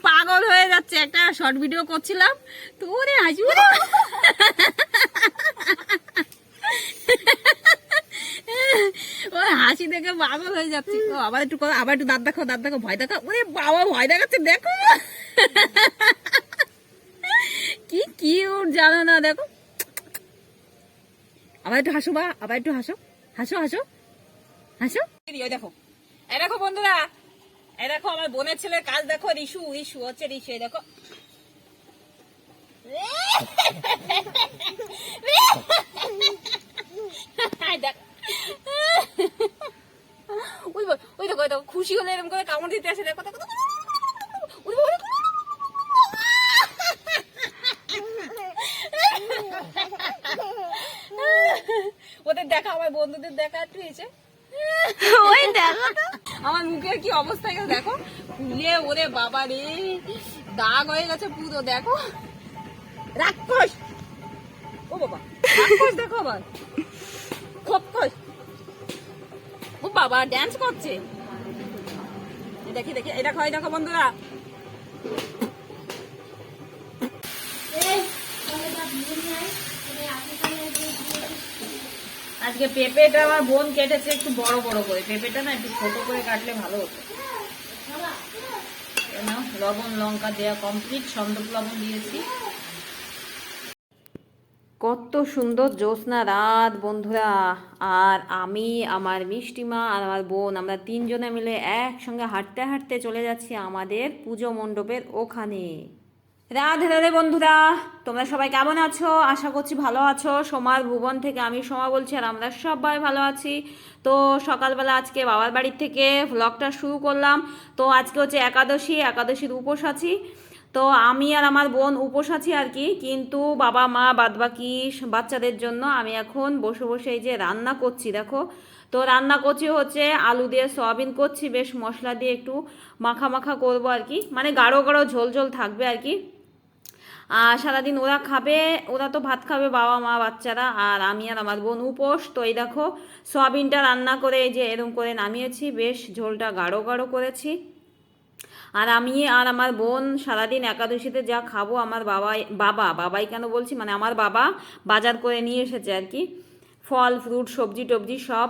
পাগল হয়ে যাচ্ছে, একটা শর্ট ভিডিও করছিলাম তো ওরে হাসি, ওর হাসি দেখে পাগল হয়ে যাচ্ছি। ও আবার একটু করো, আবার একটু দাঁত দেখো, দাঁত দেখো, ভয় দেখা, ওরে বাবা ভয় দেখাচ্ছে দেখো, কি কিউট জানো না, দেখো। আবার একটু হাসো, বা আবার একটু হাসো, হাসো হাসো হাসো। দেখো, এই দেখো বন্ধুরা, এই দেখো আমার বোনের ছেলের কাজ দেখো, রিশু রিশু হচ্ছে রিশু, এই দেখো। ওই দেখো, দেখো খুশি হলে এরকম করে কামড় দিতে আসে, দেখো দেখো। ওদের দেখা, আমার বন্ধুদের দেখা একটু হয়েছে, ওই দেখো আমার মুখের কি অবস্থা গেছে দেখো, ফুলে ওরে বাবা রে দাগ হয়ে গেছে পুরো, দেখো রাক্ষস, ও বাবা রাক্ষস দেখো, আবার খপখস, ও বাবা ড্যান্স করছে, দেখি দেখি, এটা হয় দেখো বন্ধুরা। আজকে পেঁপেটা আমার বোন কেটেছে একটু বড় বড় করে, পেঁপেটা না একটু ছোট করে কাটলে ভালো হতো। লবণ লঙ্কা দেওয়া কমপ্লিট, সন্দক লবণ দিয়েছি। কত সুন্দর জ্যোৎস্না রাত বন্ধুরা, আর আমি, আমার মিষ্টিমা আর আমার বোন, আমরা তিনজনে মিলে একসঙ্গে হাঁটতে হাঁটতে চলে যাচ্ছি আমাদের পুজো মণ্ডপের ওখানে। রাধে রাধে বন্ধুরা, তোমরা সবাই কেমন আছো? আশা করছি ভালো আছো। সোমার ভুবন থেকে আমি সোমা বলছি, আর আমরা সবাই ভালো আছি। তো সকালবেলা আজকে বাবার বাড়ির থেকে ভ্লগটা শুরু করলাম। তো আজকে হচ্ছে একাদশী, একাদশীর উপোস আছি। তো আমি আর আমার বোন উপোস আছি আর কি, কিন্তু বাবা মা বাদবাকি বাচ্চাদের জন্য আমি এখন বসে বসে এই যে রান্না করছি দেখো। তো রান্না করছি হচ্ছে আলু দিয়ে সয়াবিন করছি, বেশ মশলা দিয়ে একটু মাখা মাখা করবো আর কি, মানে গাঢ় গাঢ় ঝোল ঝোল থাকবে আর কি। আর সারাদিন ওরা খাবে, ওরা তো ভাত খাবে বাবা মা বাচ্চারা, আর আমি আর আমার বোন উপোস। তো এই দেখো সয়াবিনটা রান্না করে এই যে এরকম করে নামিয়েছি, বেশ ঝোলটা গাঢ় গাঢ় করেছি। আর আমি আর আমার বোন সারাদিন একাদশীতে যা খাবো, আমার বাবাই কেন বলছি, মানে আমার বাবা বাজার করে নিয়ে এসেছে আর কি, ফল ফ্রুট সবজি টবজি সব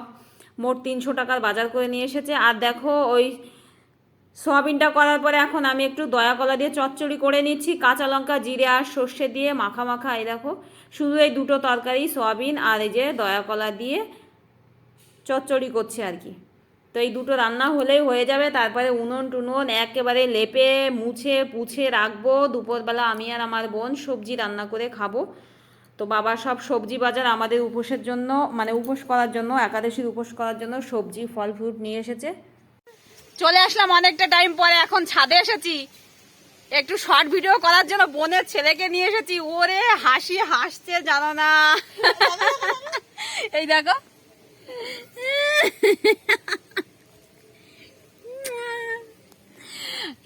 মোট 300 টাকার বাজার করে নিয়ে এসেছে। আর দেখো ওই সোয়াবিনটা করার পরে এখন আমি একটু দয়া কলা দিয়ে চচ্চড়ি করে নিচ্ছি, কাঁচা লঙ্কা জিরে আর সর্ষে দিয়ে মাখা মাখা। এই দেখো শুধু এই দুটো তরকারি, সোয়াবিন আর এই যে দয়া কলা দিয়ে চচ্চড়ি করছি আর কি। তো এই দুটো রান্না হলেই হয়ে যাবে, তারপরে উনুন টুনুন একেবারে লেপে মুছে পুছে রাখবো। দুপুরবেলা আমি আর আমার বোন সবজি রান্না করে খাবো। তো বাবা সব সবজি বাজার আমাদের উপোসের জন্য, মানে উপোস করার জন্য, একাদশীর উপোস করার জন্য সবজি ফল ফ্রুট নিয়ে এসেছে। চলে আসলাম অনেকটা টাইম পরে, এখন ছাদে এসেছি একটু শর্ট ভিডিও করার জন্য, বোনের ছেলেকে নিয়ে এসেছি। ওরে হাসি হাসছে জানো না, এই দেখো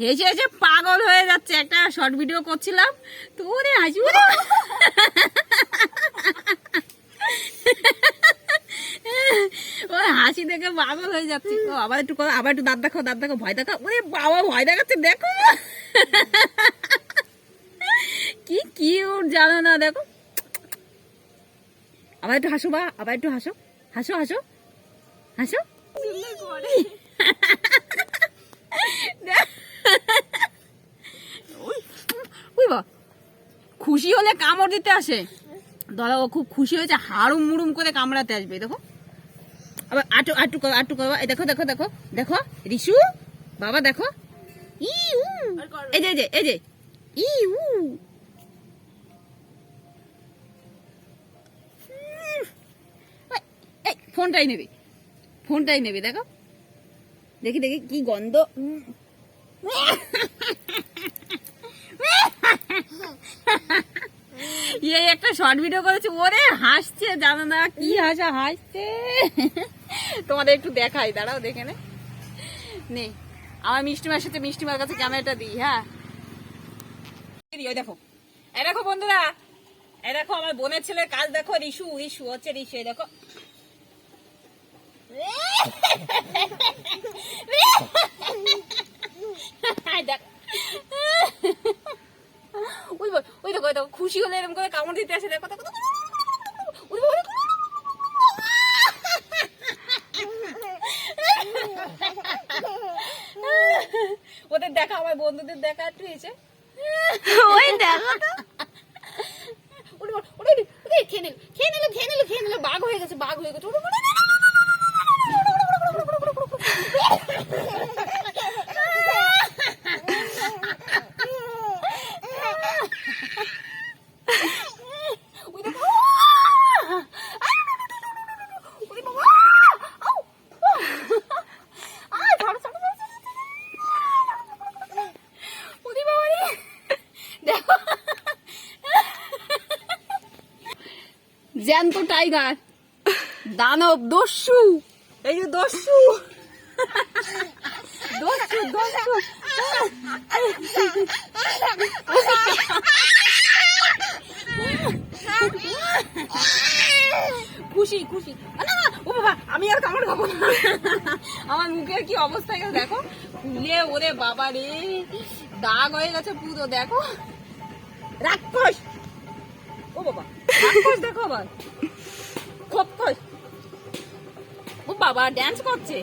হেসে হেসে পাগল হয়ে যাচ্ছে, একটা শর্ট ভিডিও করছিলাম তো ওরে হাসি, ওর হাসি দেখে পাগল হয়ে যাচ্ছি। ও আবার একটু করো, আবার একটু দাঁত দেখো, দাঁত দেখো, ভয় দেখা, ওরে বাবা ভয় দেখাচ্ছে দেখো, কি কিউট জানো না, দেখো। আবার একটু হাসো, বা আবার একটু হাসো, হাসো হাসো হাসো। খুশি হলে কামড় দিতে আসে, ধরো ও খুব খুশি হয়েছে হাড়ুম মুড়ুম করে কামড়াতে আসবে, দেখো। আবার আটু আটু করো, আটু করো, এই দেখো দেখো দেখো দেখো রিশু বাবা দেখো, এই যে এই যে ফোনটাই নেবে, ফোনটাই নেবে, দেখো দেখি দেখি কি গন্ধ। এই একটা শর্ট ভিডিও করেছি, ওরে হাসছে জানো না, কি হাসা হাসছে, তোমাদের একটু দেখাই, দাঁড়াও দেখে নে। আমার মিষ্টিমার সাথে মিষ্টিমার কাছে ক্যামেরাটা দিই, হ্যাঁ ওই দেখো, এই দেখো বন্ধুরা, এই দেখো আমার বোনের ছেলের কাজ দেখো, রিশু রিশু হচ্ছে রিশু, এই দেখো দেখো খুশি হলে এরকম করে কামড় দিতে আসে, দেখো দেখো ওদের দেখা, আমার বন্ধুদের দেখা একটু হয়েছে, ওই দেখো খেয়ে নিল, বাঘ হয়ে গেছে। জ্যান্ত টাইগার, দানব, দস্যু, এই যে দস্যু খুশি খুশি। ও বাবা, আমি আর কামড় খাবো না, আমার মুখের কি অবস্থা গেছে দেখো, ফুলে ওরে বাবা রে, দাগ হয়ে গেছে পুরো, দেখো রাক্ষস। ও বাবা, রাক্ষস দেখো আবার, খোপখস। ও বাবা, ড্যান্স করছে,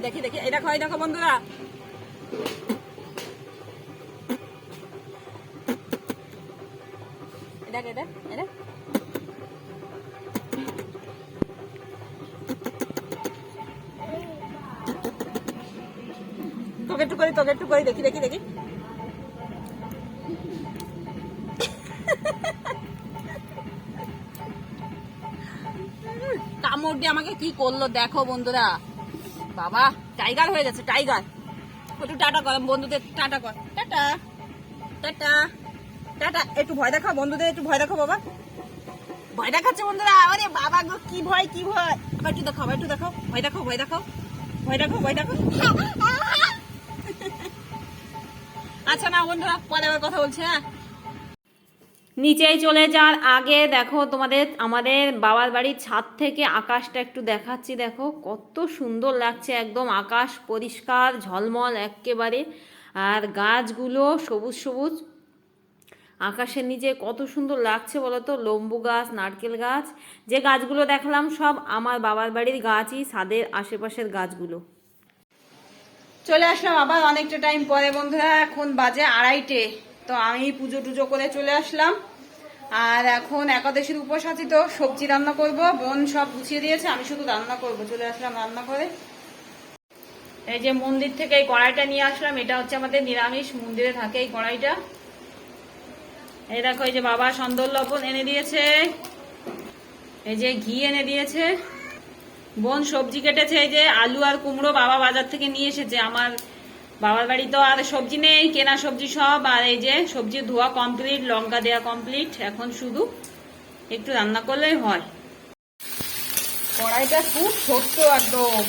দেখি দেখি, এটা খাই দেখো বন্ধুরা, এটা এটা এটা তোকে একটু করি, দেখি দেখি দেখি, কামড় দিয়ে আমাকে কি করলো দেখো বন্ধুরা, বাবা টাইগার হয়ে গেছে, টাইগার। একটু টাটা কর বন্ধুদের, টাটা কর, টাটা টাটা টাটা। একটু ভয় দেখাও বন্ধুদের, একটু ভয় দেখাও বাবা, ভয় দেখাচ্ছে বন্ধুরা, আরে বাবা গো কি ভয় কি ভয়, একটু দেখাও, একটু দেখাও, ভয় দেখাও, ভয় দেখাও, ভয় দেখাও, ভয় দেখাও। আচ্ছা না বন্ধুরা, পরে আবার কথা বলছি। হ্যাঁ, নিচেই চলে যাওয়ার আগে দেখো তোমাদের আমাদের বাবার বাড়ির ছাদ থেকে আকাশটা একটু দেখাচ্ছি, দেখো কত সুন্দর লাগছে, একদম আকাশ পরিষ্কার ঝলমল একেবারে, আর গাছগুলো সবুজ সবুজ, আকাশের নিচে কত সুন্দর লাগছে বলো তো, লম্বু গাছ, নারকেল গাছ, যে গাছগুলো দেখলাম সব আমার বাবার বাড়ির গাছই, ছাদের আশেপাশের গাছগুলো। চলে আসলাম আবার অনেকটা টাইম পরে বন্ধুরা, এখন বাজে 2:30, তো আমি পুজো টুজো করে চলে আসলাম, আর এখন একাদশীর উপোস আছি, তো সবজি রান্না করব, বোন সব গুছিয়ে দিয়েছে, আমি শুধু রান্না করব। চলে আসলাম রান্না করে, এই যে মন্দির থেকে এই কড়াইটা নিয়ে আসলাম, এটা হচ্ছে আমাদের নিরামিষ, মন্দিরে থাকে এই কড়াইটা। এই দেখো, এই যে বাবা সন্দর লবণ এনে দিয়েছে, এই যে ঘি এনে দিয়েছে, বোন সবজি কেটেছে, এই যে আলু আর কুমড়ো বাবা বাজার থেকে নিয়ে এসেছে, আমার বাবার বাড়ি তো আর সবজি নেই, কেনা সবজি সব, আর এই যে সবজি ধোয়া কমপ্লিট, লঙ্কা দেওয়া কমপ্লিট, এখন শুধু একটু রান্না করলেই হয়। কড়াইটা খুব ছোট্ট, একদম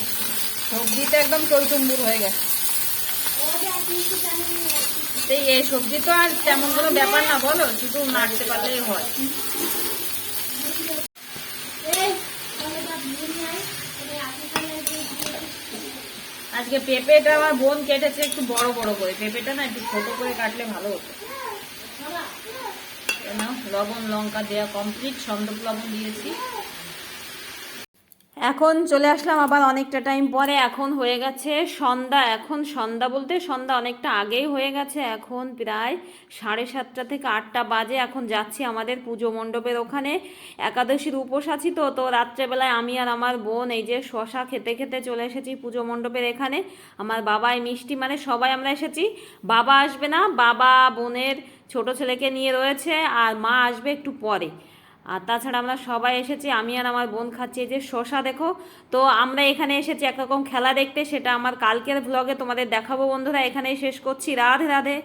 সবজিটা একদম টইটুম্বুর হয়ে গেছে, এই সবজি তো আর তেমন কোনো ব্যাপার না বলো, শুধু নাড়তে পারলেই হয়। আজকে পেঁপেটা আমার বোন কেটেছে একটু বড় বড় করে, পেঁপেটা না একটু ছোট করে কাটলে ভালো হতো। লবণ লঙ্কা দেওয়া কমপ্লিট, সন্দক লবণ দিয়েছি। এখন চলে আসলাম আবার অনেকটা টাইম পরে, এখন হয়ে গেছে সন্ধ্যা, এখন সন্ধ্যা বলতে সন্ধ্যা অনেকটা আগেই হয়ে গেছে, এখন প্রায় 7:30 থেকে 8টা বাজে। এখন যাচ্ছি আমাদের পুজো মণ্ডপের ওখানে, একাদশীর উপোস আছি, তো তো রাত্রেবেলায় আমি আর আমার বোন এই যে শশা খেতে খেতে চলে এসেছি পুজো মণ্ডপের এখানে, আমার বাবাই মিষ্টি, মানে সবাই আমরা এসেছি, বাবা আসবে না, বাবা বোনের ছোট ছেলেকে নিয়ে রয়েছে, আর মা আসবে একটু পরে, আর তাছাড়া আমরা সবাই এসেছি, আমি আর আমার বোন খাচ্ছি এই যে শশা, দেখো। তো আমরা এখানে এসেছি একরকম খেলা দেখতে, সেটা আমার কালকের ব্লগে তোমাদের দেখাবো বন্ধুরা, এখানেই শেষ করছি, রাধে রাধে।